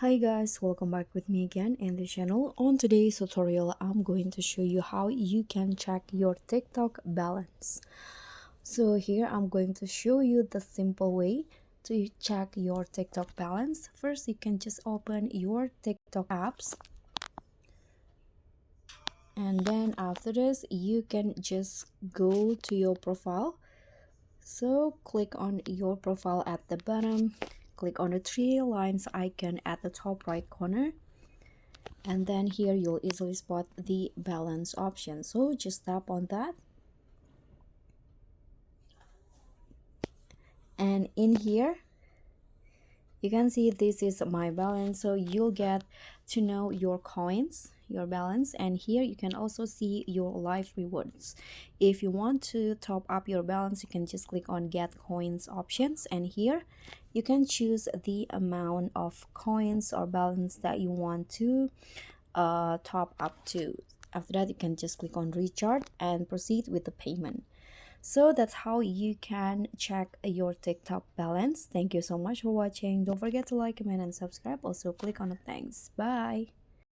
Hi guys, welcome back with me again in the channel. On today's tutorial, I'm going to show you how you can check your TikTok balance. So here I'm going to show you the simple way to check your TikTok balance. First, you can just open your TikTok apps, and then after this, you can just go to your profile. So click on your profile at the bottom, click on the three lines icon at the top right corner, and then here you'll easily spot the balance option, so just tap on that. And in here you can see this is my balance, so you'll get to know your coins, your balance, and here you can also see your live rewards. If you want to top up your balance, you can just click on get coins options, and here you can choose the amount of coins or balance that you want to top up to. After that, you can just click on recharge and proceed with the payment. So that's how you can check your TikTok balance. Thank you so much for watching. Don't forget to like, comment, and subscribe. Also, click on the thanks. Bye.